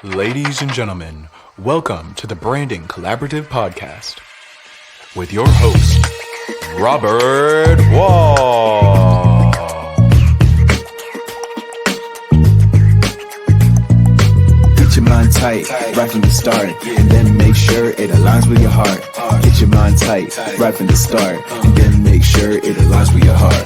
Ladies and gentlemen, welcome to the Branding Collaborative Podcast with your host, Robert Wall. Get your mind tight right from the start, and then make sure it aligns with your heart. Get your mind tight right from the start, and then make sure it aligns with your heart.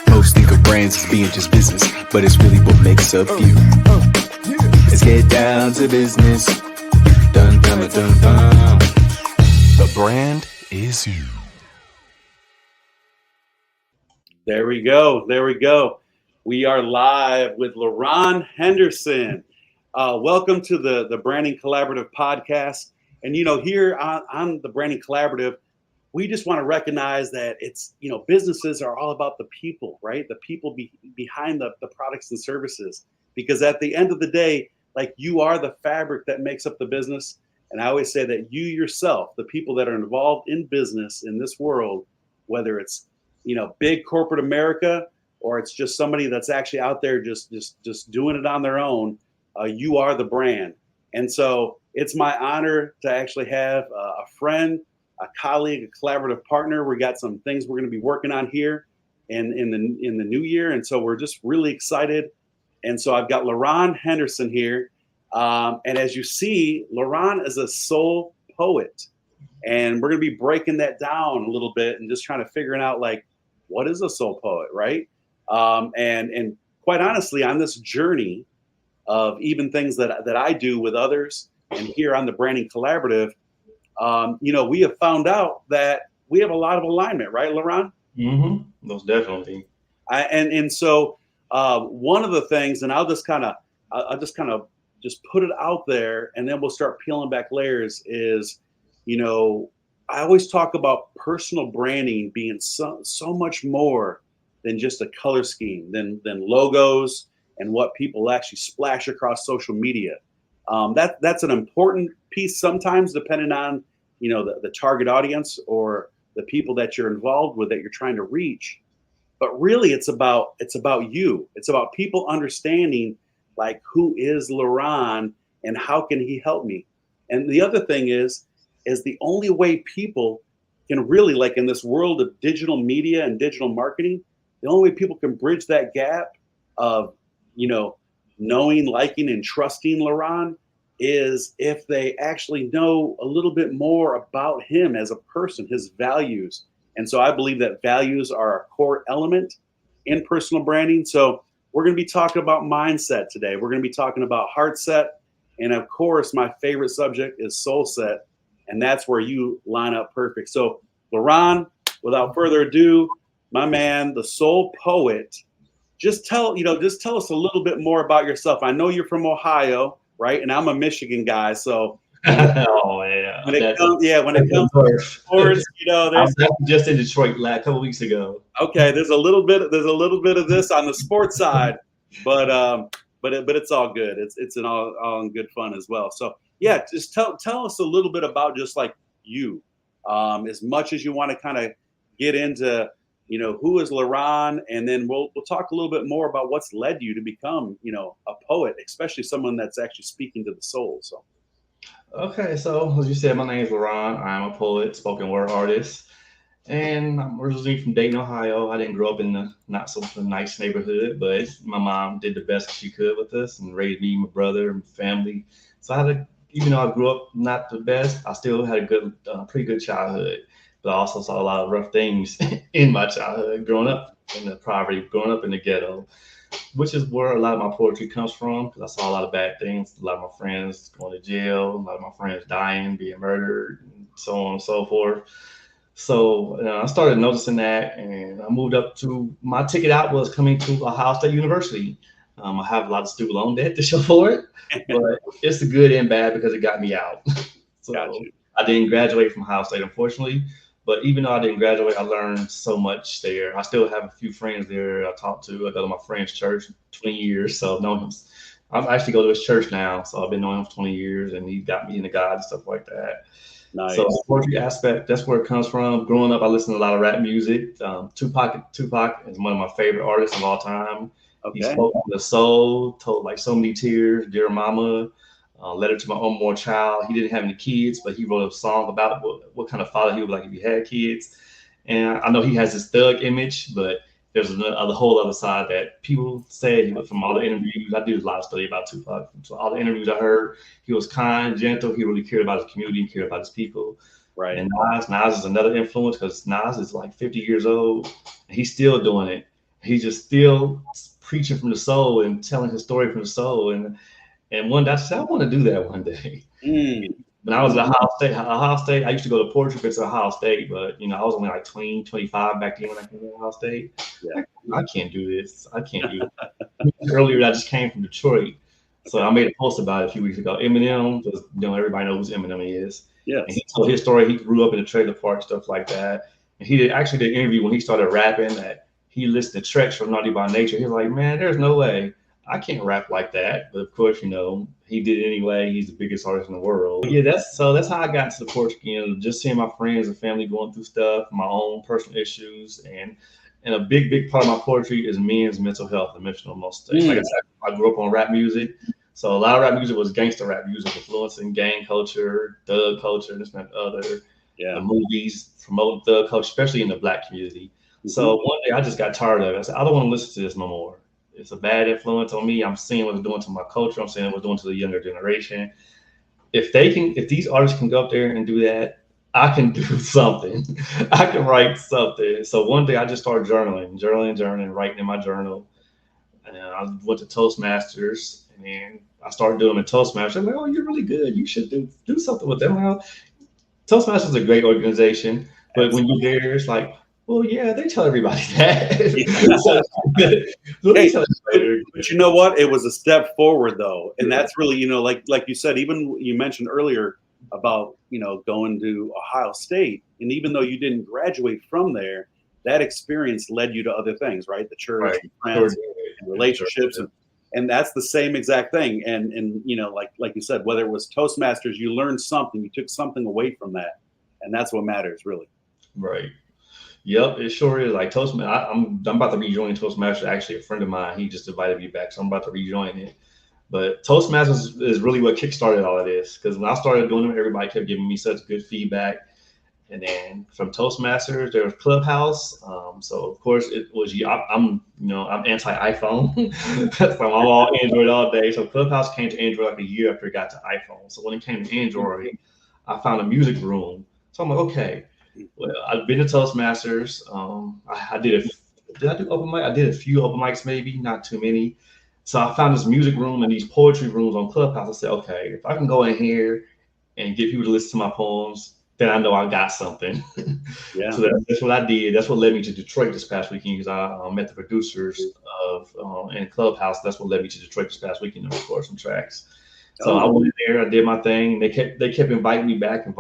Most think of brands as being just business, but it's really what makes up you. Let's get down to business. Dun dun dun dun dun. The brand is you. There we go. There we go. We are live with Laron Henderson. Welcome to the Branding Collaborative Podcast. And, here on the Branding Collaborative, we just want to recognize that it's, businesses are all about the people, right? The people behind the products and services. Because at the end of the day, like, you are the fabric that makes up the business. And I always say that you yourself, the people that are involved in business in this world, whether it's big corporate America, or it's just somebody that's actually out there just doing it on their own, you are the brand. And so it's my honor to actually have a friend, a colleague, a collaborative partner. We got some things we're going to be working on here in the new year, and so we're just really excited. And so I've got Laron Henderson here, and as you see, Laron is a soul poet, and we're going to be breaking that down a little bit and just trying to figuring out, like, what is a soul poet, right? And quite honestly, on this journey of even things that I do with others and here on the Branding Collaborative, we have found out that we have a lot of alignment, right, Laron? Mm-hmm. Most definitely. So one of the things, and I'll just kind of put it out there, and then we'll start peeling back layers, is, I always talk about personal branding being so much more than just a color scheme, than logos and what people actually splash across social media. That's an important piece sometimes, depending on the target audience or the people that you're involved with, that you're trying to reach. But really, it's about you. It's about people understanding, like, who is Laron and how can he help me. And the other thing is the only way people can really, like, in this world of digital media and digital marketing, the only way people can bridge that gap of, knowing, liking, and trusting Laron is if they actually know a little bit more about him as a person, his values. And so I believe that values are a core element in personal branding. So we're going to be talking about mindset today. We're going to be talking about heart set. And of course, my favorite subject is soul set. And that's where you line up perfect. So Laron, without further ado, my man, the soul poet, just tell us a little bit more about yourself. I know you're from Ohio, right? And I'm a Michigan guy. So Oh yeah. when it comes to sports, there's just in Detroit a couple weeks ago. Okay, there's a little bit of this on the sports side, but it's all good. It's an all in good fun as well. So yeah, just tell us a little bit about just like you, as much as you want to kind of get into, who is Laron, and then we'll talk a little bit more about what's led you to become, a poet, especially someone that's actually speaking to the soul. So. Okay, so as you said, my name is Laron. I'm a poet, spoken word artist, and I'm originally from Dayton, Ohio. I didn't grow up in the not so nice neighborhood, but my mom did the best she could with us and raised me, my brother, and family. So even though I grew up not the best, I still had a pretty good childhood. But I also saw a lot of rough things in my childhood, growing up in the poverty, growing up in the ghetto, which is where a lot of my poetry comes from, because I saw a lot of bad things, a lot of my friends going to jail, a lot of my friends dying, being murdered, and so on and so forth. So I started noticing that, and I moved up to, my ticket out was coming to Ohio State University. I have a lot of student loan debt to show for it, but it's the good and bad because it got me out. So I didn't graduate from Ohio State, unfortunately. But even though I didn't graduate, I learned so much there. I still have a few friends there I talk to. I go to my friend's church 20 years, so I've known him. I actually go to his church now, so I've been knowing him for 20 years, and he got me into God and stuff like that. Nice. So the poetry aspect, that's where it comes from. Growing up, I listened to a lot of rap music. Tupac is one of my favorite artists of all time. He Okay. spoke from the soul, told like so many tears, Dear Mama, Letter to My Unborn Child. He didn't have any kids, but he wrote a song about what kind of father he would like if he had kids. And I know he has this thug image, but there's a whole other side that people say from all the interviews. I do a lot of study about Tupac. So all the interviews I heard, he was kind, gentle. He really cared about his community, he cared about his people. Right. And Nas is another influence because Nas is like 50 years old and he's still doing it. He's just still preaching from the soul and telling his story from the soul. And one day I said, I want to do that one day. When I was at Ohio State, I used to go to poetry bits at Ohio State, but I was only like 20, 25 back then when I came to Ohio State. Yeah. I can't do this. I can't do it. Earlier, I just came from Detroit. So I made a post about it a few weeks ago. Eminem, just, everybody knows who Eminem is. Yes. And he told his story. He grew up in a trailer park, stuff like that. And he did an interview when he started rapping that he listened to tracks from Naughty by Nature. He was like, man, there's no way. I can't rap like that, but of course, he did it anyway. He's the biggest artist in the world. Yeah, that's how I got to the poetry. Just seeing my friends and family going through stuff, my own personal issues, and a big part of my poetry is men's mental health and mental emotional state. Like I said, I grew up on rap music, so a lot of rap music was gangster rap music, influencing gang culture, thug culture, this and that other. Yeah. Movies promoting thug culture, especially in the Black community. So one day I just got tired of it. I said, I don't want to listen to this no more. It's a bad influence on me. I'm seeing what it's doing to my culture. I'm seeing what it's doing to the younger generation. If these artists can go up there and do that, I can do something. I can write something. So one day I just started journaling, writing in my journal. And I went to Toastmasters, and then I started doing it in Toastmasters. I'm like, oh, you're really good. You should do something with them. Well, Toastmasters is a great organization, but when you're there, it's like, well, yeah, they tell everybody that. But you know what? It was a step forward, though, and that's really, like you said. Even you mentioned earlier about going to Ohio State, and even though you didn't graduate from there, that experience led you to other things, right? The church, right. And friends, and relationships, and that's the same exact thing. And like you said, whether it was Toastmasters, you learned something, you took something away from that, and that's what matters, really. Right. Yep, it sure is. Like Toastmasters, I'm about to rejoin Toastmasters. Actually, a friend of mine, he just invited me back, so I'm about to rejoin it. But Toastmasters is really what kickstarted all of this, because when I started doing them, everybody kept giving me such good feedback. And then from Toastmasters, there was Clubhouse. So of course it was. I'm anti-iPhone, so I'm all Android all day. So Clubhouse came to Android like a year after it got to iPhone. So when it came to Android, I found a music room. So I'm like, okay. Well, I've been to Toastmasters. Did I do open mic? I did a few open mics, maybe not too many. So I found this music room and these poetry rooms on Clubhouse. I said, okay, if I can go in here and get people to listen to my poems, then I know I got something. Yeah. So that's what I did. That's what led me to Detroit this past weekend, because I met the producers in Clubhouse. That's what led me to Detroit this past weekend to record some tracks. So I went in there, I did my thing. They kept inviting me back, and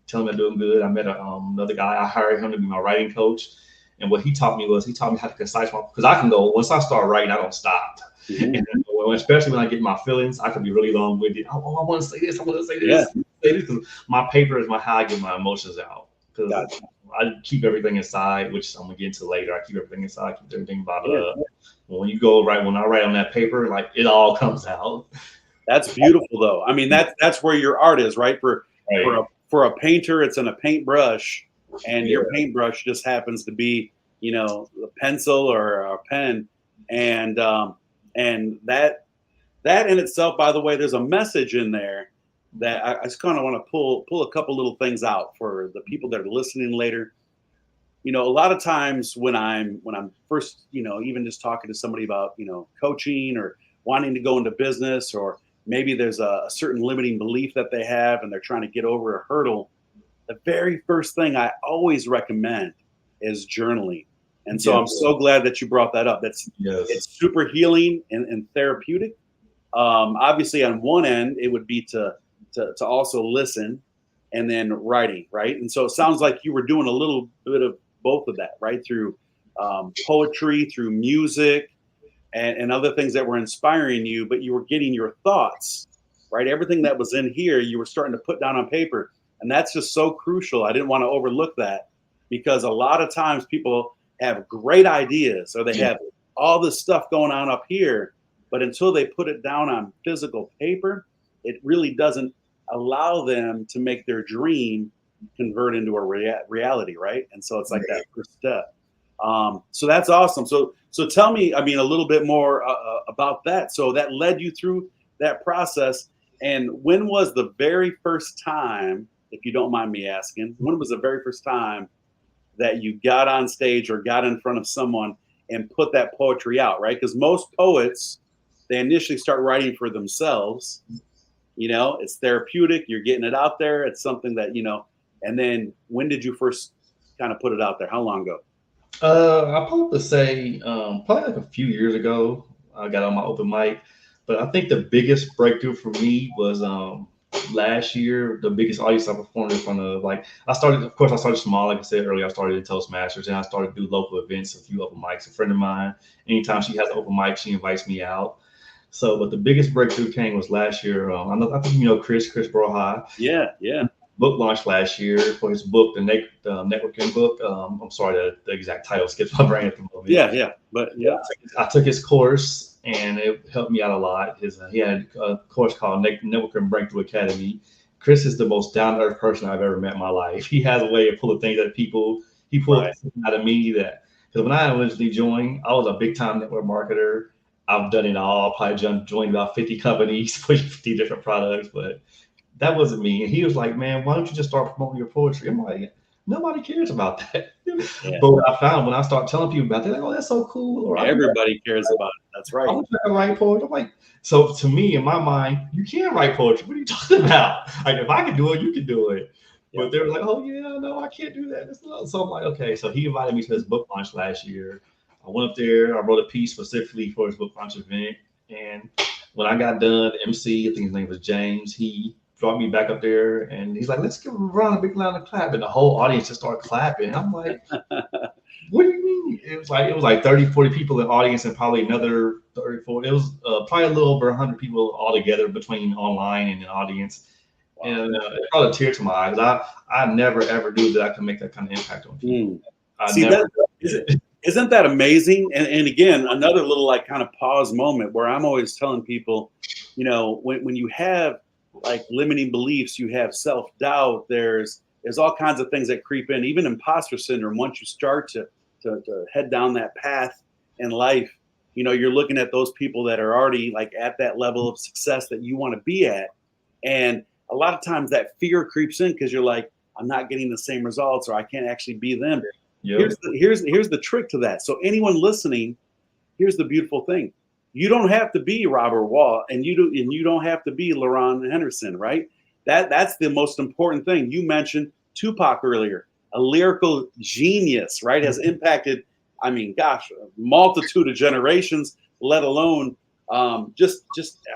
telling me I'm doing good. I met another guy. I hired him to be my writing coach. And what he taught me how to concise because I can go, once I start writing, I don't stop. And especially when I get my feelings, I can be really long-winded. I want to say this, I want to say this. Because my paper is how I get my emotions out. Because I keep everything inside, which I'm going to get into later. I keep everything inside, keep everything bottled up. When I write on that paper, like it all comes out. That's beautiful, though. I mean, that's where your art is, right? For a painter, it's in a paintbrush, and your paintbrush just happens to be, a pencil or a pen, and that in itself, by the way, there's a message in there that I just kind of want to pull a couple little things out for the people that are listening later. A lot of times when I'm first, even just talking to somebody about, coaching or wanting to go into business, or maybe there's a certain limiting belief that they have and they're trying to get over a hurdle, the very first thing I always recommend is journaling. And so I'm so glad that you brought that up. It's super healing and therapeutic. Obviously, on one end, it would be to also listen and then writing, right? And so it sounds like you were doing a little bit of both of that, right? Through poetry, through music, and other things that were inspiring you, but you were getting your thoughts, right? Everything that was in here, you were starting to put down on paper. And that's just so crucial. I didn't want to overlook that, because a lot of times people have great ideas, or they have all this stuff going on up here, but until they put it down on physical paper, it really doesn't allow them to make their dream convert into a reality, right? And so it's like that first step. So that's awesome. So tell me, I mean, a little bit more about that. So that led you through that process. And when was the very first time, if you don't mind me asking, when was the very first time that you got on stage or got in front of someone and put that poetry out, right? Because most poets, they initially start writing for themselves. You know, it's therapeutic. You're getting it out there. It's something that, you know, and then when did you first kind of put it out there? How long ago? I probably say probably like a few years ago. I got on my open mic, but I think the biggest breakthrough for me was last year. The biggest audience I performed in front of, like, I started small, like I said earlier. I started in Toastmasters, and I started to do local events, a few open mics. A friend of mine, anytime she has an open mic, she invites me out. So, but the biggest breakthrough came was last year. I think you know Chris Broha. Yeah. Book launch last year for his book, the networking book. I'm sorry, the exact title skips my brain at the moment. Yeah. But yeah. I took his course, and it helped me out a lot. He had a course called Networking Breakthrough Academy. Chris is the most down-to-earth person I've ever met in my life. He has a way of pulling things he pulled things out of me that, because when I originally joined, I was a big-time network marketer. I've done it all. Probably joined about 50 companies, 50 different products, but that wasn't me. And he was like, man, why don't you just start promoting your poetry? I'm like, nobody cares about that. Yeah. But what I found when I start telling people about it, they're like, oh, that's so cool. Or everybody cares about it. That's right. I'm trying to write poetry. I'm like, so to me, in my mind, you can write poetry. What are you talking about? Like, if I can do it, you can do it. Yeah. But they were like, oh, yeah, no, I can't do that. So I'm like, okay. So he invited me to his book launch last year. I went up there. I wrote a piece specifically for his book launch event. And when I got done, the MC, I think his name was James, he brought me back up there, and he's like, let's give him a round, a big round of clap. And the whole audience just started clapping. I'm like, what do you mean? It was like 30, 40 people in the audience, and probably another 30, 40. It was probably a little over 100 people all together between online and the audience. Wow. And it brought a tear to my eyes. I never, ever knew that I could make that kind of impact on people. Isn't that amazing? And again, another little like kind of pause moment where I'm always telling people, you know, when you have like limiting beliefs, you have self-doubt, there's all kinds of things that creep in, even imposter syndrome. Once you start to head down that path in life, you know, you're looking at those people that are already like at that level of success that you want to be at. And a lot of times that fear creeps in because you're like, I'm not getting the same results, or I can't actually be them. Yep. Here's the trick to that. So anyone listening, here's the beautiful thing. You don't have to be Robert Wall, and you don't have to be Laron Henderson, right? That's the most important thing. You mentioned Tupac earlier, a lyrical genius, right? Has impacted, I mean, gosh, a multitude of generations, let alone just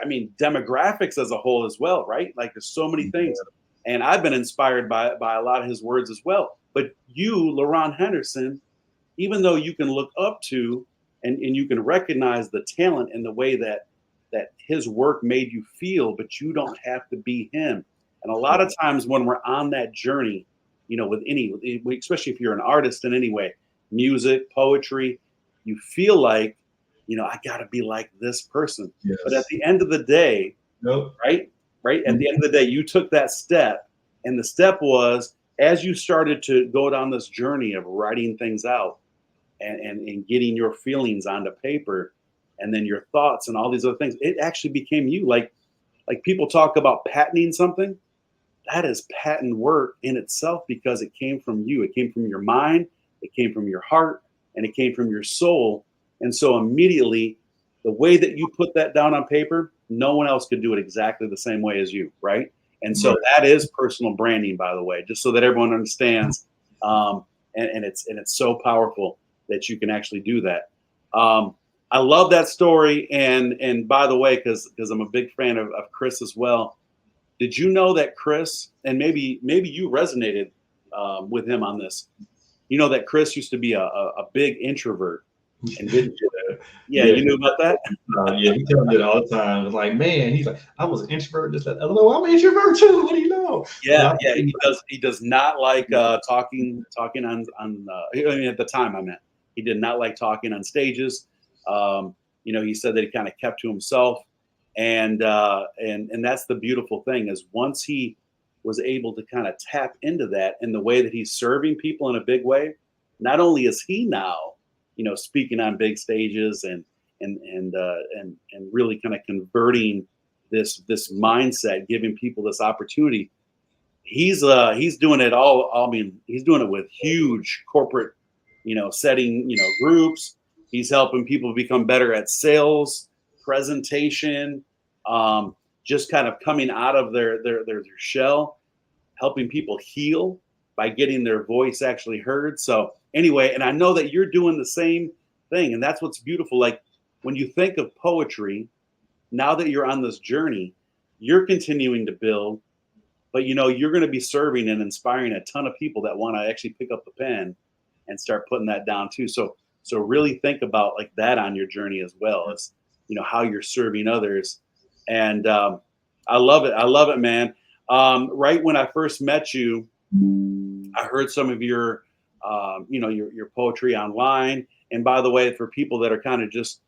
I mean, demographics as a whole as well, right? Like there's so many things, and I've been inspired by a lot of his words as well. But you, Laron Henderson, even though you can look up to and you can recognize the talent in the way that his work made you feel, but you don't have to be him. And a lot of times when we're on that journey, you know, especially if you're an artist in any way, music, poetry, you feel like, you know, I got to be like this person. Yes. But at the end of the day, right? At the end of the day, you took that step, and the step was, as you started to go down this journey of writing things out and getting your feelings onto paper, and then your thoughts and all these other things, it actually became you. Like people talk about patenting something, that is patent work in itself, because it came from you. It came from your mind, it came from your heart, and it came from your soul. And so immediately, the way that you put that down on paper, no one else could do it exactly the same way as you, right? And so that is personal branding, by the way, just so that everyone understands. And it's so powerful that you can actually do that. I love that story. And by the way, because I'm a big fan of Chris as well. Did you know that Chris, and maybe you resonated with him on this, you know that Chris used to be a big introvert. And didn't you? Yeah, Yeah, you knew about that? yeah, he tells me that all the time. It's like, man, he's like, I was an introvert. This, that. Well, I'm an introvert too. What do you know? So Yeah, yeah. He does not like talking on I mean, at the time I meant he did not like talking on stages. He said that he kind of kept to himself, and that's the beautiful thing is once he was able to kind of tap into that in the way that he's serving people in a big way. Not only is he now, speaking on big stages and really kind of converting this mindset, giving people this opportunity. He's doing it all. I mean, he's doing it with huge corporate, setting, groups. He's helping people become better at sales, presentation, just kind of coming out of their shell, helping people heal by getting their voice actually heard. So anyway, and I know that you're doing the same thing, and that's what's beautiful. Like when you think of poetry, now that you're on this journey, you're continuing to build, but you're going to be serving and inspiring a ton of people that want to actually pick up the pen and start putting that down too. So really think about like that on your journey as well as how you're serving others. And I love it, man. Right when I first met you, I heard some of your your poetry online. And by the way, for people that are kind of just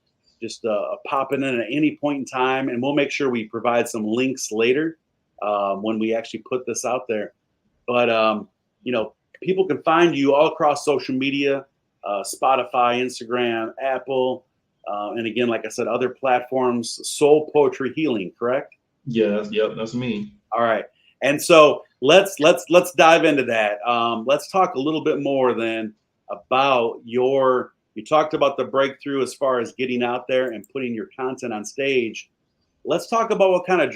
popping in at any point in time, and we'll make sure we provide some links later when we actually put this out there. But people can find you all across social media, Spotify, Instagram, Apple, and again, like I said, other platforms. Soul Poetry Healing, correct? Yeah, yep, that's me. All right, and so let's dive into that. Let's talk a little bit more then about You talked about the breakthrough as far as getting out there and putting your content on stage. Let's talk about what kind of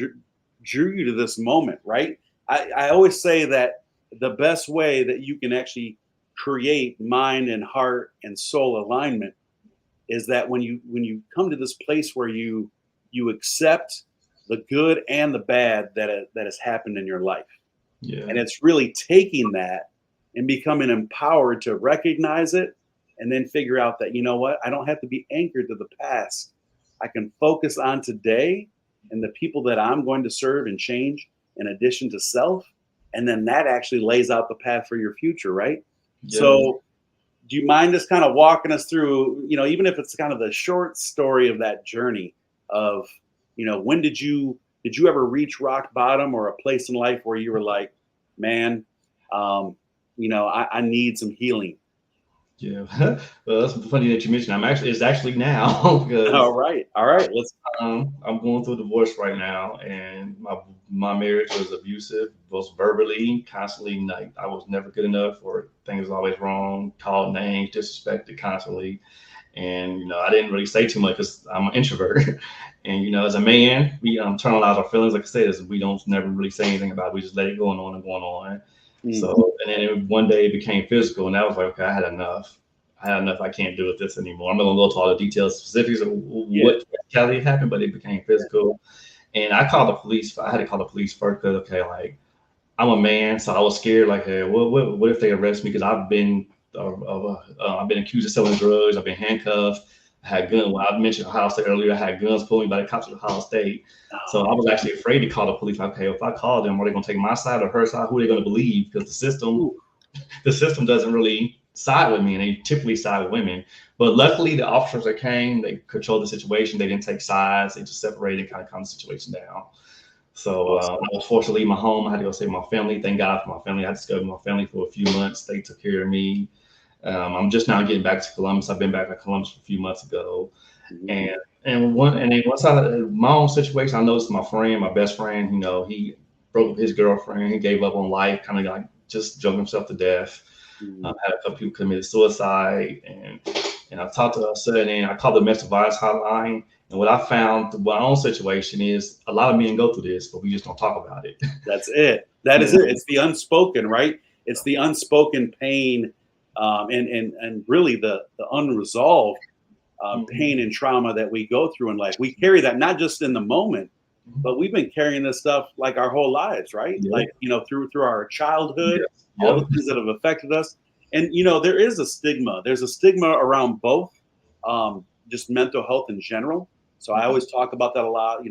drew you to this moment, right? I always say that the best way that you can actually create mind and heart and soul alignment is that when you come to this place where you accept the good and the bad that has happened in your life. Yeah. And it's really taking that and becoming empowered to recognize it and then figure out that, what, I don't have to be anchored to the past. I can focus on today and the people that I'm going to serve and change in addition to self. And then that actually lays out the path for your future, right? Yeah. So do you mind just kind of walking us through, even if it's kind of the short story of that journey of, when did you ever reach rock bottom or a place in life where you were like, man, I need some healing? Yeah. Well, that's funny that you mentioned. It's actually now because All right. Let's. I'm going through a divorce right now, and my marriage was abusive, both verbally, constantly. Like I was never good enough, or things was always wrong, called names, disrespected constantly, and I didn't really say too much because I'm an introvert. And as a man, we internalize our feelings. Like I said, we don't never really say anything about it. We just let it go on and going on. So, and then one day it became physical, and I was like, okay, I had enough. I can't deal with this anymore. I'm not gonna go to all the details, specifics of what actually happened, but it became physical. And I called the police. I had to call the police first because, okay, like I'm a man, so I was scared. Like, hey, what if they arrest me? Because I've been accused of selling drugs. I've been handcuffed. I had guns. Well, I mentioned Ohio State earlier. I had guns pulled me by the cops at Ohio State. So I was actually afraid to call the police. Okay, if I call them, are they going to take my side or her side? Who are they going to believe? Because the system doesn't really side with me, and they typically side with women. But luckily, the officers that came, they controlled the situation. They didn't take sides. They just separated and kind of calmed the situation down. So I was forced to leave my home. I had to go save my family. Thank God for my family. I discovered my family for a few months. They took care of me. I'm just now getting back to Columbus. I've been back to Columbus a few months ago, and then once my own situation, I noticed my best friend, he broke up with his girlfriend. He gave up on life, kind of like just drove himself to death. Had a couple people committed suicide, and I talked to her, and I called the domestic violence hotline. And what I found through my own situation is a lot of men go through this, but we just don't talk about it. That's it. That is it. It's the unspoken, right? It's the unspoken pain. And really the unresolved pain and trauma that we go through in life. We carry that not just in the moment, but we've been carrying this stuff like our whole lives, right? Yeah. Like, through our childhood, all the things that have affected us. And, there is a stigma. There's a stigma around both. just mental health in general. So I always talk about that a lot,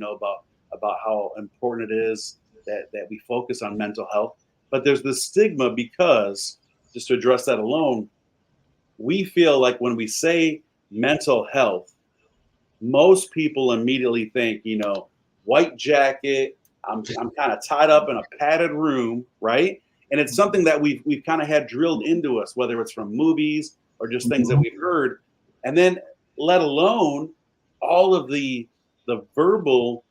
about how important it is that we focus on mental health. But there's this stigma because, just to address that alone, we feel like when we say mental health, most people immediately think, white jacket, I'm kind of tied up in a padded room, right? And it's something that we've kind of had drilled into us, whether it's from movies or just things that we've heard. And then let alone all of the verbal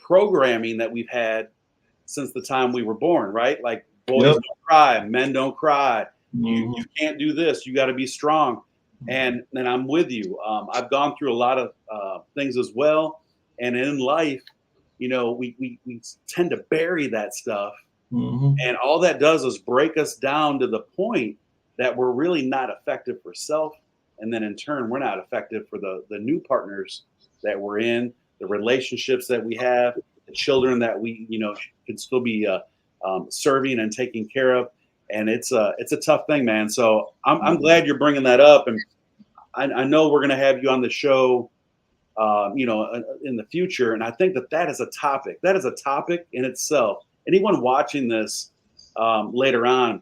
programming that we've had since the time we were born, right? Like boys don't cry, men don't cry. You can't do this. You got to be strong. And I'm with you. I've gone through a lot of things as well. And in life, we tend to bury that stuff. And all that does is break us down to the point that we're really not effective for self. And then in turn, we're not effective for the new partners that we're in, the relationships that we have, the children that we, can still be serving and taking care of. And it's a tough thing, man. So I'm glad you're bringing that up. And I know we're going to have you on the show, in the future. And I think that is a topic. That is a topic in itself. Anyone watching this later on,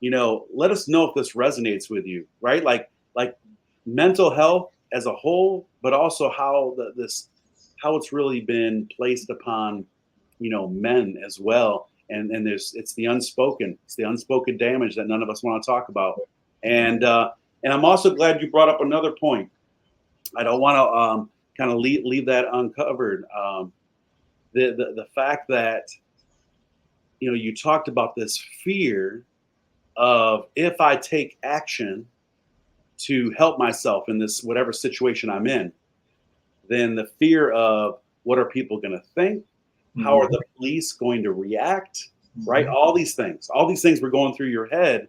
let us know if this resonates with you, right? Like mental health as a whole, but also how it's really been placed upon, men as well. And it's the unspoken damage that none of us want to talk about. And I'm also glad you brought up another point. I don't want to kind of leave that uncovered. The fact that, you talked about this fear of, if I take action to help myself in this whatever situation I'm in, then the fear of what are people going to think? How are the police going to react? Right? All these things were going through your head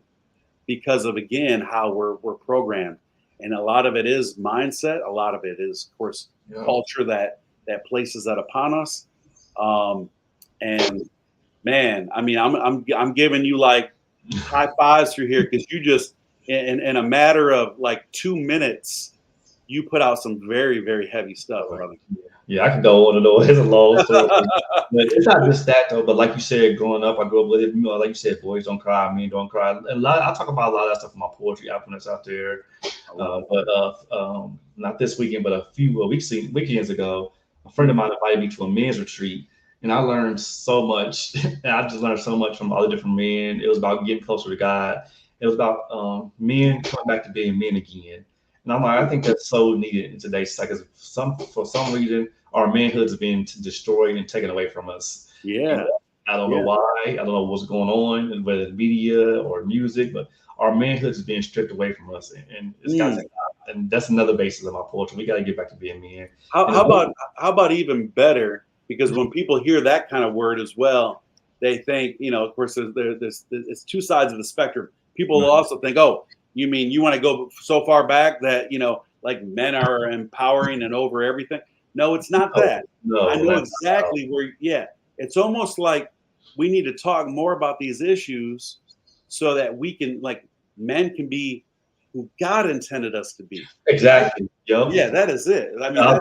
because of, again, how we're programmed. And a lot of it is mindset. A lot of it is, of course, culture that places that upon us. And man, I mean, I'm giving you like high fives through here, because you just in a matter of like 2 minutes, you put out some very, very heavy stuff, brother. Yeah, I can go on and on. It's a long story. But it's not just that though. But like you said, growing up, I grew up with it. Like you said, boys don't cry, men don't cry. And I talk about a lot of that stuff in my poetry album that's out there. But not this weekend, but a few weekends ago, a friend of mine invited me to a men's retreat, and I learned so much. And I just learned so much from all the different men. It was about getting closer to God. It was about men coming back to being men again. And I'm like, I think that's so needed in today's society. For some reason, our manhood is being destroyed and taken away from us. Yeah. I don't know why. I don't know what's going on, whether it's media or music, but our manhood is being stripped away from us. And it's got to, and that's another basis of my poetry. We got to get back to being men. How about even better? Because when people hear that kind of word as well, they think, of course, there's it's two sides of the spectrum. People will also think, oh, you mean you want to go so far back that, like men are empowering and over everything? No, it's not that. No, I know exactly where, it's almost like we need to talk more about these issues so that we can, like, men can be who God intended us to be. Exactly. Yep. Yeah, that is it. I mean, I was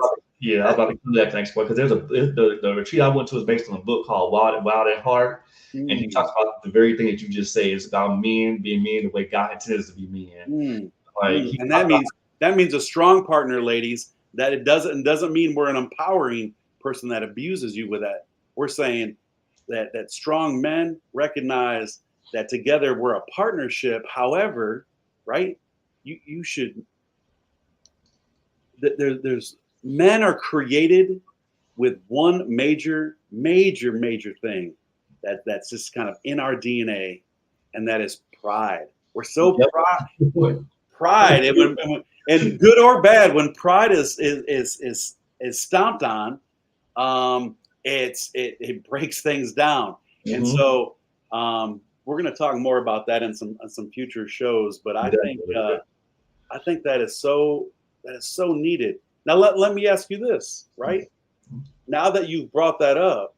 about to come to that next point, because the retreat I went to is based on a book called Wild at Heart. And he talks about the very thing that you just say. It's about men being men the way God intended us to be men. And that means a strong partner, ladies. That it doesn't mean we're an empowering person that abuses you with that. We're saying that strong men recognize that together we're a partnership. However, right? You should. There's men are created with one major thing that's just kind of in our DNA, and that is pride. We're so pride, and good or bad, when pride is stomped on, it breaks things down. And so we're going to talk more about that in some future shows. But I think that is so needed. Now let me ask you this, right? Now that you've brought that up,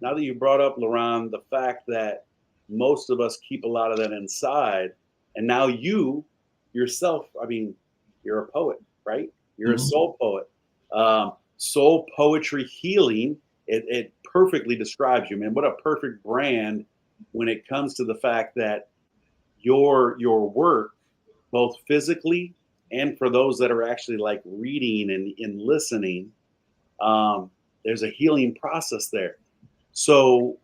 Laron, the fact that most of us keep a lot of that inside, and now you yourself, I mean, you're a poet, right? You're a soul poet. Soul poetry healing. It perfectly describes you, man. What a perfect brand when it comes to the fact that your work, both physically and for those that are actually like reading and listening, there's a healing process there. So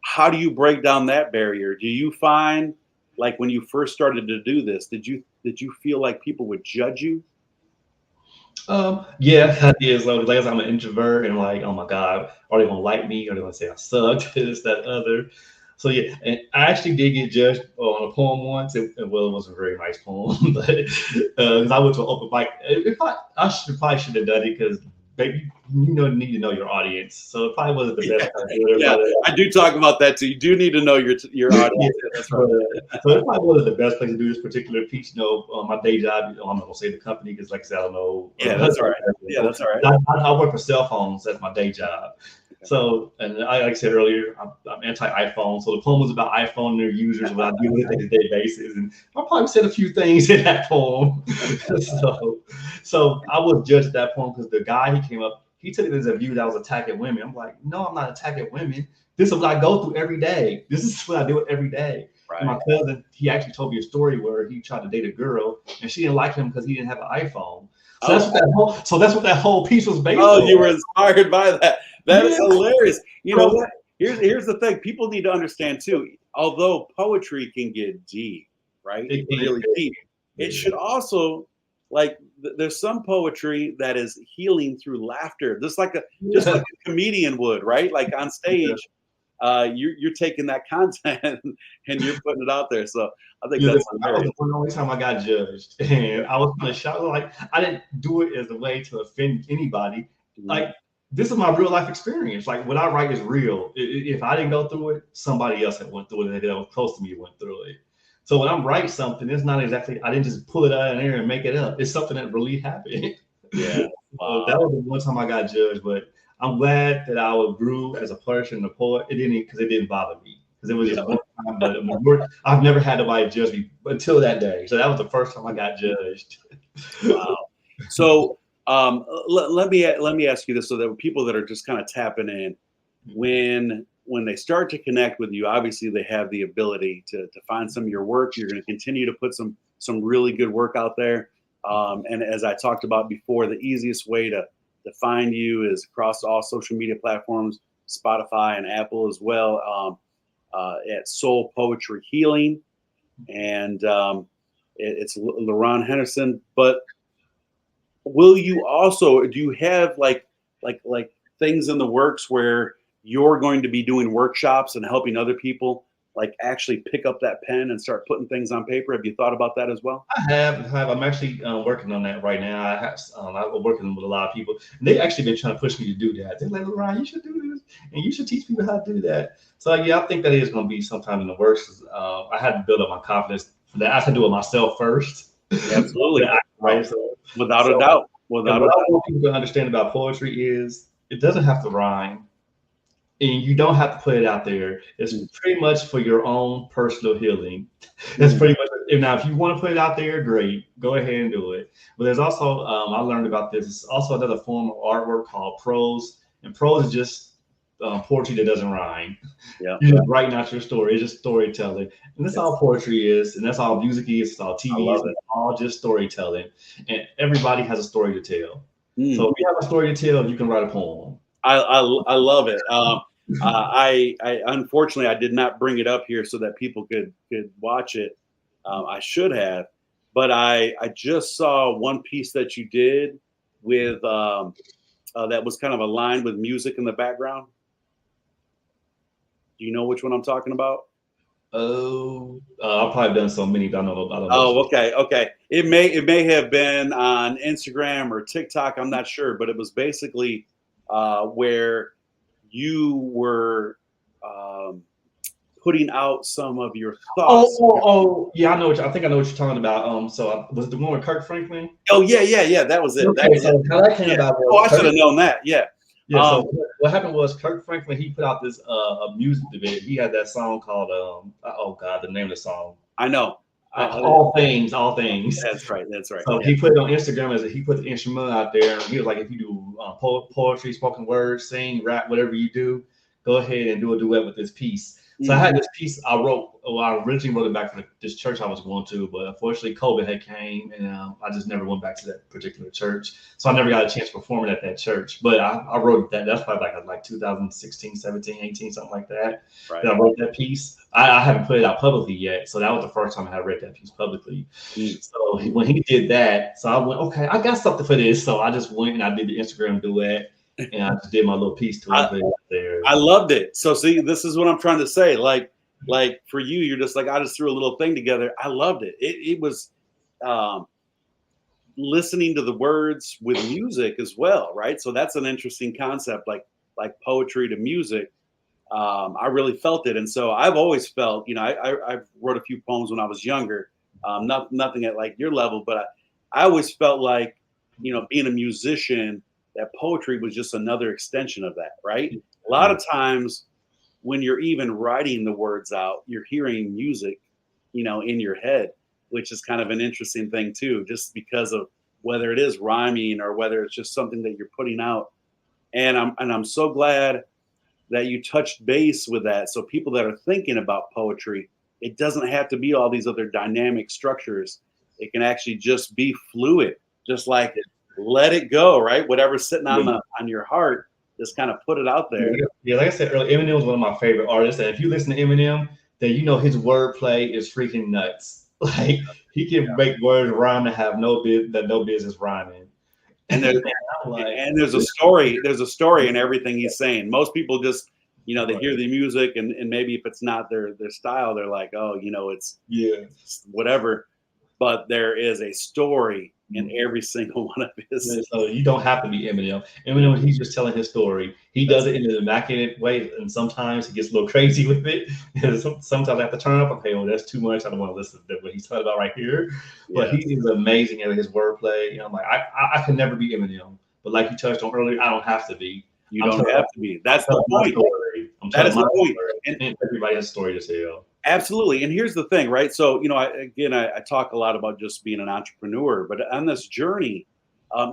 how do you break down that barrier? Do you find, like, when you first started to do this, did you feel like people would judge you? Yeah, I did. So, like I said, I'm an introvert, and like, oh my god, are they gonna like me? Are they gonna say I suck? This, that, other. So yeah, and I actually did get judged on a poem once. Well, it wasn't a very nice poem, but because I went to an open mic, probably should have done it because baby, need to know your audience. So it probably wasn't the best Yeah, time to do it. yeah, I do talk about that too. You do need to know your audience. Yeah, That's right. so it probably wasn't the best place to do this particular piece. My day job. I'm not gonna say the company because, like I said, I don't know. Yeah, that's all right. Yeah, that's all right. I work for cell phones. That's my day job. So, and like I said earlier, I'm anti-iPhone. So the poem was about iPhone and their users, what I do on a day-to-day basis, and I probably said a few things in that poem. so I was judged at that point because the guy he came up, he took it as a view that I was attacking women. I'm like, no, I'm not attacking women. This is what I go through every day. This is what I do every day. Right. And my cousin, he actually told me a story where he tried to date a girl and she didn't like him because he didn't have an iPhone. So that's what that whole piece was based on. Oh, you were inspired by that. That is hilarious. You know what? Here's the thing. People need to understand too. Although poetry can get deep, right? Really deep. It should also, like, there's some poetry that is healing through laughter, just like a comedian would, right? Like on stage, you're taking that content and you're putting it out there. So I think that's hilarious. That was the only time I got judged, and I was kind of shocked. Like, I didn't do it as a way to offend anybody. Like, this is my real life experience. Like, what I write is real. If I didn't go through it, somebody else had went through it that was close to me went through it. So when I'm writing something, it's not exactly, I didn't just pull it out of there and make it up. It's something that really happened. Yeah. Wow. So that was the one time I got judged, but I'm glad that I grew as a person and a poet. It didn't bother me because it was just one time. But I've never had nobody judge me until that day. So that was the first time I got judged. Wow. So let me ask you this, so that people that are just kind of tapping in, when they start to connect with you, obviously they have the ability to find some of your work. You're going to continue to put some really good work out there. And as I talked about before, the easiest way to find you is across all social media platforms, Spotify and Apple as well, at Soul Poetry Healing. And it's Laron Henderson. But do you have like things in the works where you're going to be doing workshops and helping other people like actually pick up that pen and start putting things on paper? Have you thought about that as well? I have. I'm actually working on that right now. I'm working with a lot of people. And they've actually been trying to push me to do that. They're like, Ryan, you should do this, and you should teach people how to do that. So yeah, I think that is going to be sometime in the works. I had to build up my confidence. That I had to do it myself first. Absolutely, right. So, without a doubt. What I want people to understand about poetry is it doesn't have to rhyme. And you don't have to put it out there. It's pretty much for your own personal healing. That's pretty much it. Now, if you want to put it out there, great. Go ahead and do it. But there's also, I learned about this. It's also another form of artwork called prose. And prose is just poetry that doesn't rhyme. Yeah. You're just writing out your story. It's just storytelling. And that's all poetry is. And that's all music is. It's all TV is. It's all just storytelling. And everybody has a story to tell. So if you have a story to tell, you can write a poem. I love it. I unfortunately I did not bring it up here so that people could watch it. I should have, but I just saw one piece that you did with that was kind of aligned with music in the background. Do you know which one I'm talking about? Oh, I've probably done so many, but I don't know. Oh, okay. It may have been on Instagram or TikTok. I'm not sure, but it was basically where you were putting out some of your thoughts. Oh, yeah, I think I know what you're talking about. So was it the one with Kirk Franklin? Oh, yeah, that was it. Okay, that was so how that came about? I should have known that. Yeah. Yeah. So what happened was Kirk Franklin, he put out this music video. He had that song called oh God, the name of the song. I know. All things. That's right. That's right. So Yeah. he put it on Instagram as he put the instrument out there. And he was like, if you do poetry, spoken word, sing, rap, whatever you do, go ahead and do a duet with this piece. So I had this piece I wrote. Well, I originally wrote it back for this church I was going to, but unfortunately COVID had came, and I just never went back to that particular church. So I never got a chance to perform it at that church. But I wrote that. That's probably like 2016, 17, 18, something like that. Right. That I wrote that piece. I haven't put it out publicly yet. So that was the first time I had read that piece publicly. So when he did that, so I went, okay, I got something for this. So I just went and I did the Instagram duet. And I just did my little piece to it there. I loved it. So see, this is what I'm trying to say. Like for you, you're just like, I just threw a little thing together. I loved it. It was listening to the words with music as well, right? So that's an interesting concept, like poetry to music. I really felt it. And so I've always felt, I wrote a few poems when I was younger, nothing at like your level, but I always felt like, being a musician, that poetry was just another extension of that, right? A lot of times when you're even writing the words out, you're hearing music, in your head, which is kind of an interesting thing too, just because of whether it is rhyming or whether it's just something that you're putting out. And I'm so glad that you touched base with that. So people that are thinking about poetry, it doesn't have to be all these other dynamic structures. It can actually just be fluid, just like let it go, right? Whatever's sitting on your heart, just kind of put it out there. Yeah, like I said earlier, Eminem is one of my favorite artists. And if you listen to Eminem, then his wordplay is freaking nuts. Like he can make words rhyme and have no business rhyming. And there's a story. There's a story in everything he's saying. Most people just, they hear the music and maybe if it's not their style, they're like, oh, it's whatever. But there is a story in every single one of his. So you don't have to be Eminem. Eminem, he's just telling his story. He does it in an immaculate way, and sometimes he gets a little crazy with it. Sometimes I have to turn up. Okay, well, that's too much. I don't want to listen to what he's talking about right here. But he is amazing at his wordplay. I'm like, I can never be Eminem. But like you touched on earlier, I don't have to be. You don't have to be. That's the point. That is the point. And everybody has a story to tell. Absolutely. And here's the thing, right? So, I talk a lot about just being an entrepreneur, but on this journey,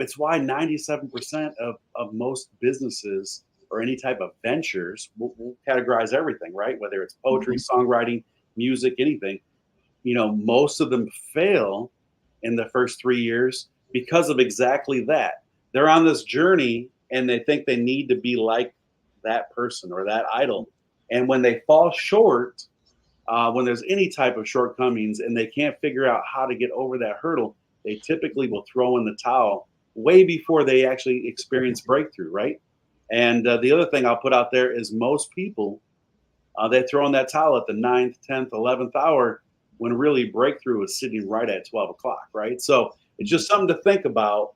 it's why 97% of most businesses or any type of ventures will categorize everything, right? Whether it's poetry, songwriting, music, anything, most of them fail in the first 3 years because of exactly that. They're on this journey and they think they need to be like that person or that idol. And when they fall short, when there's any type of shortcomings and they can't figure out how to get over that hurdle, they typically will throw in the towel way before they actually experience breakthrough, right? And the other thing I'll put out there is most people, they throw in that towel at the 9th, 10th, 11th hour when really breakthrough is sitting right at 12 o'clock, right? So it's just something to think about.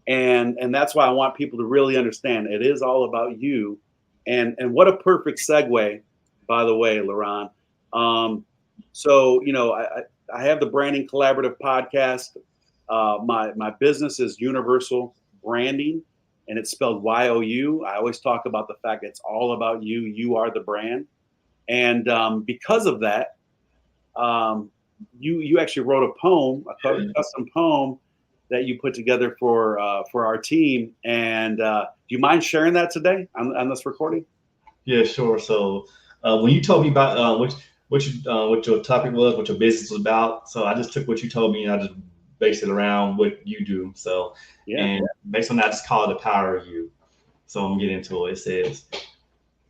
And that's why I want people to really understand it is all about you. And what a perfect segue, by the way, Laron. So, I have the Branding Collaborative podcast. My business is Universal Branding, and it's spelled YOU. I always talk about the fact it's all about you. You are the brand. And because of that, you actually wrote a poem, a custom poem that you put together for our team. And do you mind sharing that today on this recording? Yeah, sure. So when you told me about what your topic was, what your business was about, so I just took what you told me and I just based it around what you do. So and based on that, I just call it the power of you. So I'm gonna get into it. It says,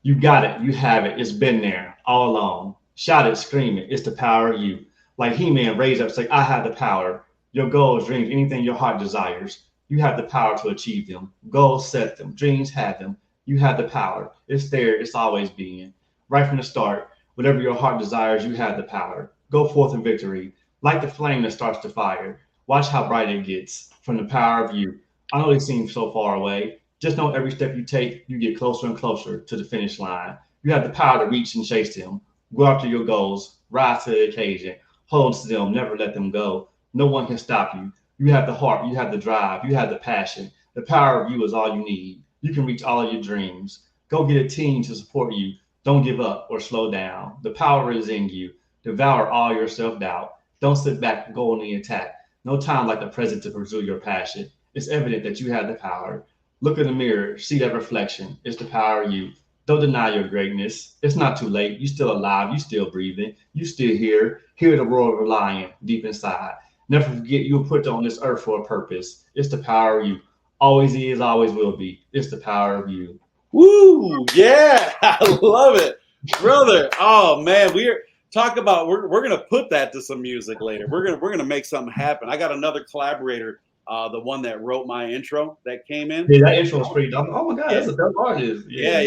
"You got it. You have it. It's been there all along. Shout it, scream it. It's the power of you. Like He-Man, raise up, say, I have the power. Your goals, dreams, anything your heart desires. You have the power to achieve them. Goals, set them. Dreams, have them. You have the power. It's there. It's always being. Right from the start, whatever your heart desires, you have the power. Go forth in victory. Like the flame that starts to fire. Watch how bright it gets from the power of you. I know they seem so far away. Just know every step you take, you get closer and closer to the finish line. You have the power to reach and chase them. Go after your goals. Rise to the occasion. Hold to them. Never let them go. No one can stop you. You have the heart. You have the drive. You have the passion. The power of you is all you need. You can reach all of your dreams. Go get a team to support you. Don't give up or slow down. The power is in you. Devour all your self-doubt. Don't sit back and go on the attack. No time like the present to pursue your passion. It's evident that you have the power. Look in the mirror, see that reflection. It's the power of you. Don't deny your greatness. It's not too late. You're still alive. You're still breathing. You still here. Hear the roar of a lion deep inside. Never forget you were put on this earth for a purpose. It's the power of you. Always is, always will be. It's the power of you. Woo! Yeah, I love it, brother. Oh man, we're gonna put that to some music later. We're gonna make something happen. I got another collaborator, the one that wrote my intro that came in. Yeah, that intro was pretty dumb. Oh my god, Yeah. that's a dumb artist. Yeah.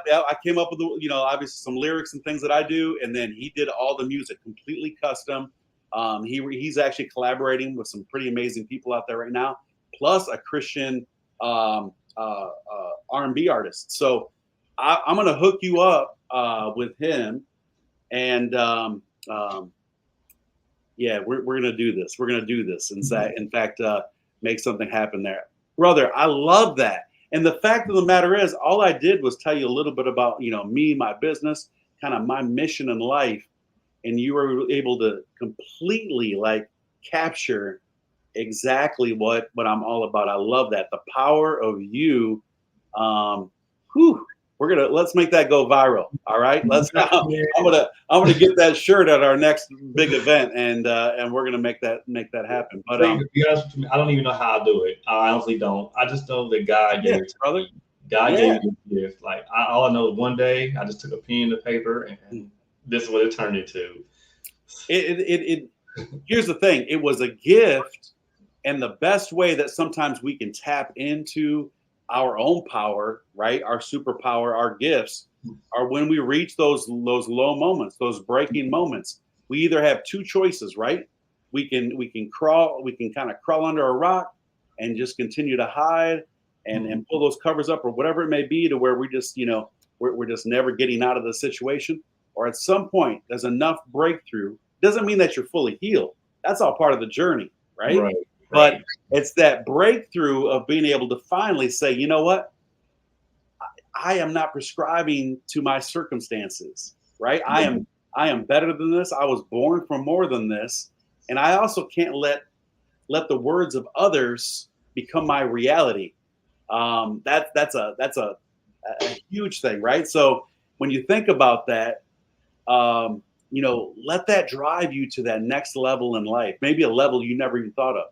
I came up with obviously some lyrics and things that I do, and then he did all the music completely custom. He's actually collaborating with some pretty amazing people out there right now, plus a Christian R&B artist. So I'm going to hook you up with him, and we're going to do this. We're going to do this. In fact, make something happen there, brother. I love that. And the fact of the matter is, all I did was tell you a little bit about me, my business, kind of my mission in life, and you were able to completely capture exactly what I'm all about. I love that. The power of you. Let's make that go viral. All right. I'm gonna get that shirt at our next big event, and we're gonna make that happen. But to be honest with me, I don't even know how I do it. I honestly don't. I just know that God gave it to brother. me. God gave me the gift. All I know is one day I just took a pen and paper, and this is what it turned into. It here's the thing. It was a gift. And the best way that sometimes we can tap into our own power, right? Our superpower, our gifts, are when we reach those low moments, those breaking moments. We either have two choices, right? We can kind of crawl under a rock and just continue to hide and pull those covers up or whatever it may be, to where we just, we're just never getting out of the situation. Or at some point, there's enough breakthrough. Doesn't mean that you're fully healed. That's all part of the journey, right? But it's that breakthrough of being able to finally say, you know what? I am not prescribing to my circumstances, right? I am better than this. I was born for more than this. And I also can't let the words of others become my reality. That's a huge thing, right? So when you think about that, let that drive you to that next level in life, maybe a level you never even thought of.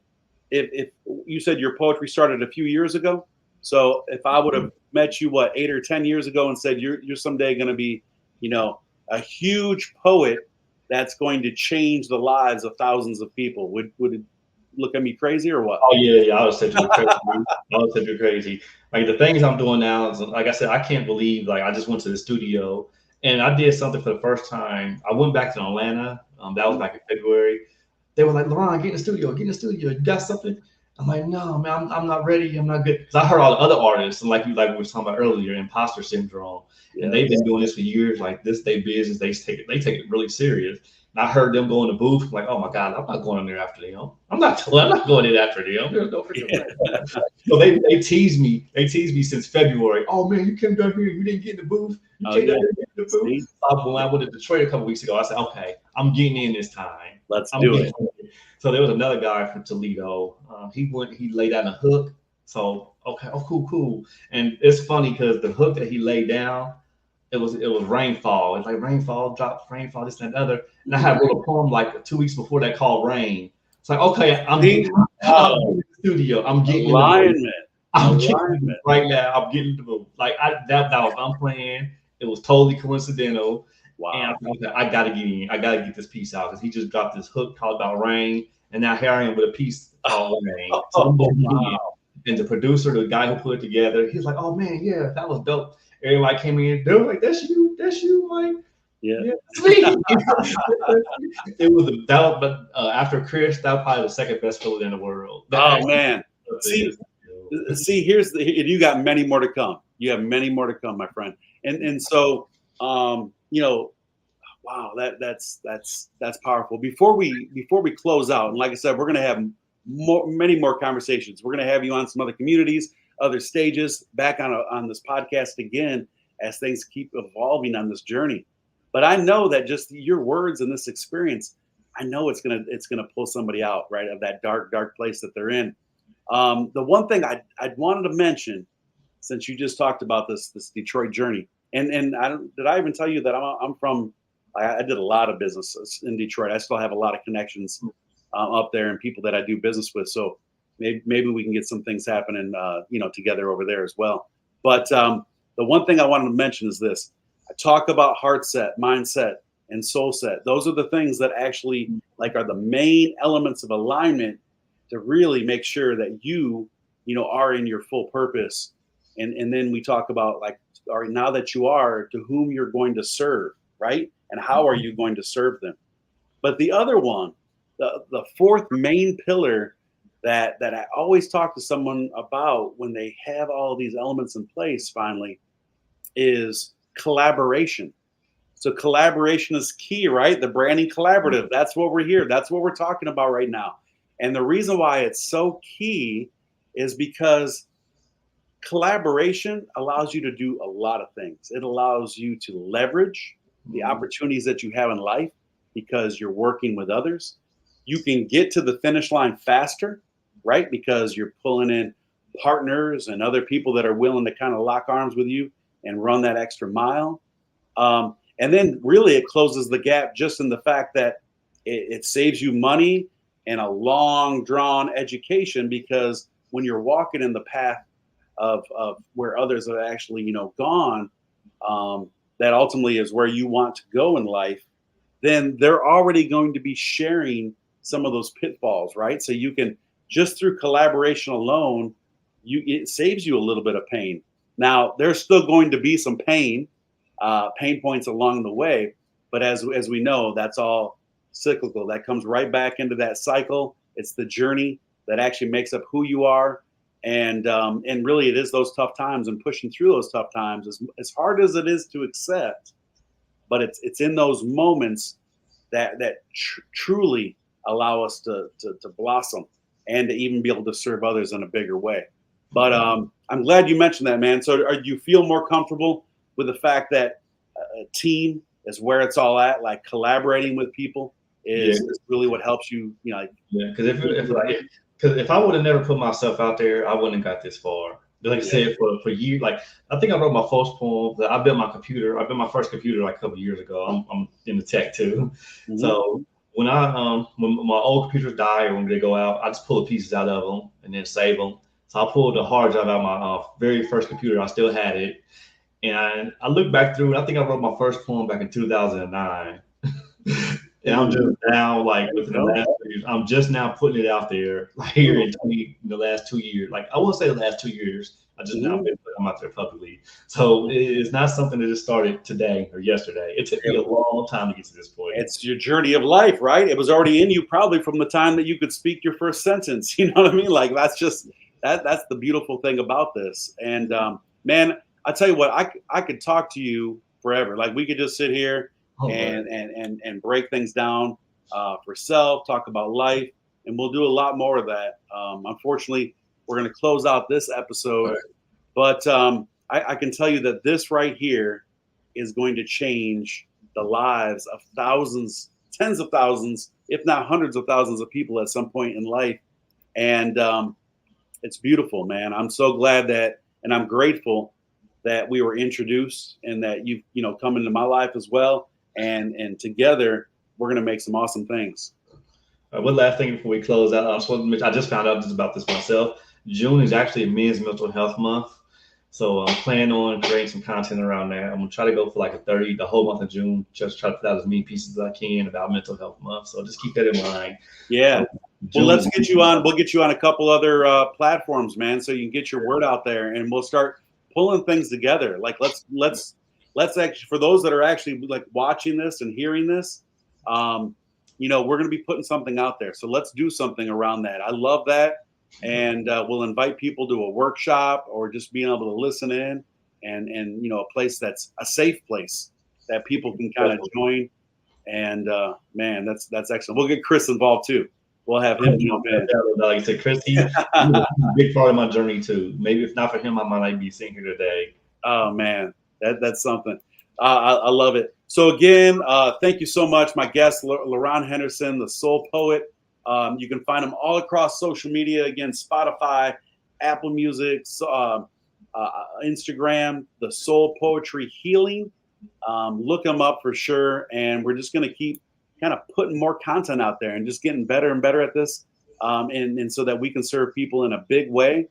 If you said your poetry started a few years ago, so if I would have met you 8 or 10 years ago and said you're someday going to be, a huge poet that's going to change the lives of thousands of people, would it look at me crazy or what? Oh yeah, I would say you're crazy. I would say you're crazy. Like the things I'm doing now is, like I said, I can't believe I just went to the studio and I did something for the first time. I went back to Atlanta. That was back in February. They were like, Laron, get in the studio. You got something? I'm like, no, man, I'm not ready. I'm not good. Because I heard all the other artists, and like we were talking about earlier, imposter syndrome. And they've been doing this for years. Like this, they business, they take it really serious. And I heard them go in the booth. I'm like, oh my God, I'm not going in there after them. I'm not going in after them. There's no freaking way. So they tease me. They tease me since February. Oh man, you came down here. You didn't get in the booth. You came down here to get in the booth. When I went to Detroit a couple weeks ago, I said, okay, I'm getting in this time. Let's do it. So there was another guy from Toledo. He laid down a hook. So okay, cool. And it's funny because the hook that he laid down, it was rainfall. It's like rainfall, drops, rainfall, this and that, other. And I had wrote a poem 2 weeks before that called Rain. It's like, okay, I'm in the studio. I'm getting alignment. I'm getting right now. I'm getting the move. That was unplanned. It was totally coincidental. Wow. And I gotta get in. I gotta get this piece out because he just dropped this hook called about rain, and now here I am with a piece called Rain. So I'm going in. And the producer, the guy who put it together, he was like, "Oh man, yeah, that was dope." Everybody came in, they were like, "That's you, Mike." Yeah, sweet. It was but after Chris, that was probably the second best fiddler in the world. Man, see, you got many more to come. You have many more to come, my friend. And so, wow, that's powerful. Before we close out, and like I said, we're gonna have many more conversations. We're gonna have you on some other communities, other stages, back on this podcast again as things keep evolving on this journey. But I know that just your words and this experience, I know it's gonna pull somebody out, right, of that dark place that they're in. The one thing I wanted to mention, since you just talked about this Detroit journey, and did I even tell you that I'm from, I did a lot of businesses in Detroit. I still have a lot of connections up there and people that I do business with. So maybe we can get some things happening, together over there as well. But the one thing I wanted to mention is this: I talk about heart set, mindset, and soul set. Those are the things that actually are the main elements of alignment to really make sure that are in your full purpose. And then we talk about all right, now that you are, to whom you're going to serve, right? And how are you going to serve them? But the other one, the fourth main pillar that I always talk to someone about when they have all these elements in place finally is collaboration. So collaboration is key, right? The branding collaborative. That's what we're here. That's what we're talking about right now. And the reason why it's so key is because collaboration allows you to do a lot of things. It allows you to leverage the opportunities that you have in life because you're working with others. You can get to the finish line faster, right? Because you're pulling in partners and other people that are willing to kind of lock arms with you and run that extra mile. And then really it closes the gap just in the fact that it saves you money and a long drawn education, because when you're walking in the path of where others have actually, gone, that ultimately is where you want to go in life, then they're already going to be sharing some of those pitfalls, right? So you can, just through collaboration alone, it saves you a little bit of pain. Now, there's still going to be some pain points along the way, but as we know, that's all cyclical. That comes right back into that cycle. It's the journey that actually makes up who you are. And really it is those tough times and pushing through those tough times, as hard as it is to accept, but it's in those moments that truly allow us to blossom and to even be able to serve others in a bigger way. But I'm glad you mentioned that, man. So do you feel more comfortable with the fact that a team is where it's all at, like collaborating with people is really what helps you, because if I would have never put myself out there, I wouldn't have got this far. Like I said, for years, I think I wrote my first poem. I built my computer. I built my first computer a couple of years ago. I'm in the tech too. Mm-hmm. So when when my old computers die or when they go out, I just pull the pieces out of them and then save them. So I pulled the hard drive out of my very first computer. I still had it. And I look back through, and I think I wrote my first poem back in 2009. And I'm just now, within the last years, I'm just now putting it out there, here in the last 2 years. I won't say the last 2 years. I just now been putting them out there publicly. So it's not something that just started today or yesterday. It took me a long time to get to this point. It's your journey of life, right? It was already in you probably from the time that you could speak your first sentence. You know what I mean? That's just that's the beautiful thing about this. And man, I tell you what, I could talk to you forever. We could just sit here and break things down for self, talk about life, and we'll do a lot more of that. Unfortunately, we're going to close out this episode, but I can tell you that this right here is going to change the lives of thousands, tens of thousands, if not hundreds of thousands of people at some point in life. And it's beautiful, man. I'm so glad and I'm grateful that we were introduced and that you've, come into my life as well. And together we're going to make some awesome things. One last thing before we close out, I just found out about this myself. June is actually a Men's Mental Health Month. So I'm planning on creating some content around that. I'm going to try to go for the whole month of June, just try to put out as many pieces as I can about Mental Health Month. So just keep that in mind. Yeah. Well, let's get you on. We'll get you on a couple other platforms, man, so you can get your word out there, and we'll start pulling things together. Let's actually, for those that are actually watching this and hearing this, we're going to be putting something out there. So let's do something around that. I love that. And we'll invite people to a workshop or just being able to listen in and a place that's a safe place that people can kind of join. And man, that's excellent. We'll get Chris involved too. We'll have him jump in. Like I said, Chris, he's a big part of my journey too. Maybe if not for him, I might not be sitting here today. Oh man, that's something. I love it. So again, thank you so much, my guest, Laron Henderson, the Soul Poet. You can find him all across social media. Again, Spotify, Apple Music, Instagram, the Soul Poetry Healing. Look him up for sure. And we're just going to keep kind of putting more content out there and just getting better and better at this. And so that we can serve people in a big way.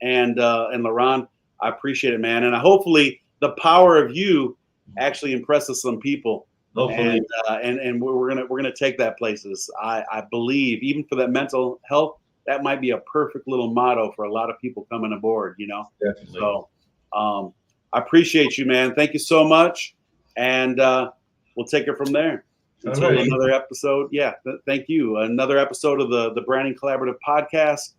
And Laron, I appreciate it, man. And hopefully the power of you actually impresses some people. Hopefully. And we're gonna take that places. I believe even for that mental health, that might be a perfect little motto for a lot of people coming aboard, you know? Definitely. So I appreciate you, man. Thank you so much. And we'll take it from there. Until another episode. Yeah, thank you. Another episode of the Branding Collaborative podcast,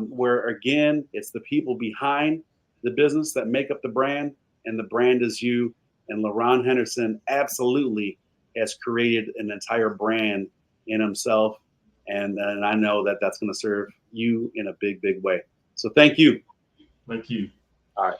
where again, it's the people behind the business that make up the brand, and the brand is you. And Laron Henderson absolutely has created an entire brand in himself. And I know that that's going to serve you in a big, big way. So thank you. Thank you. All right.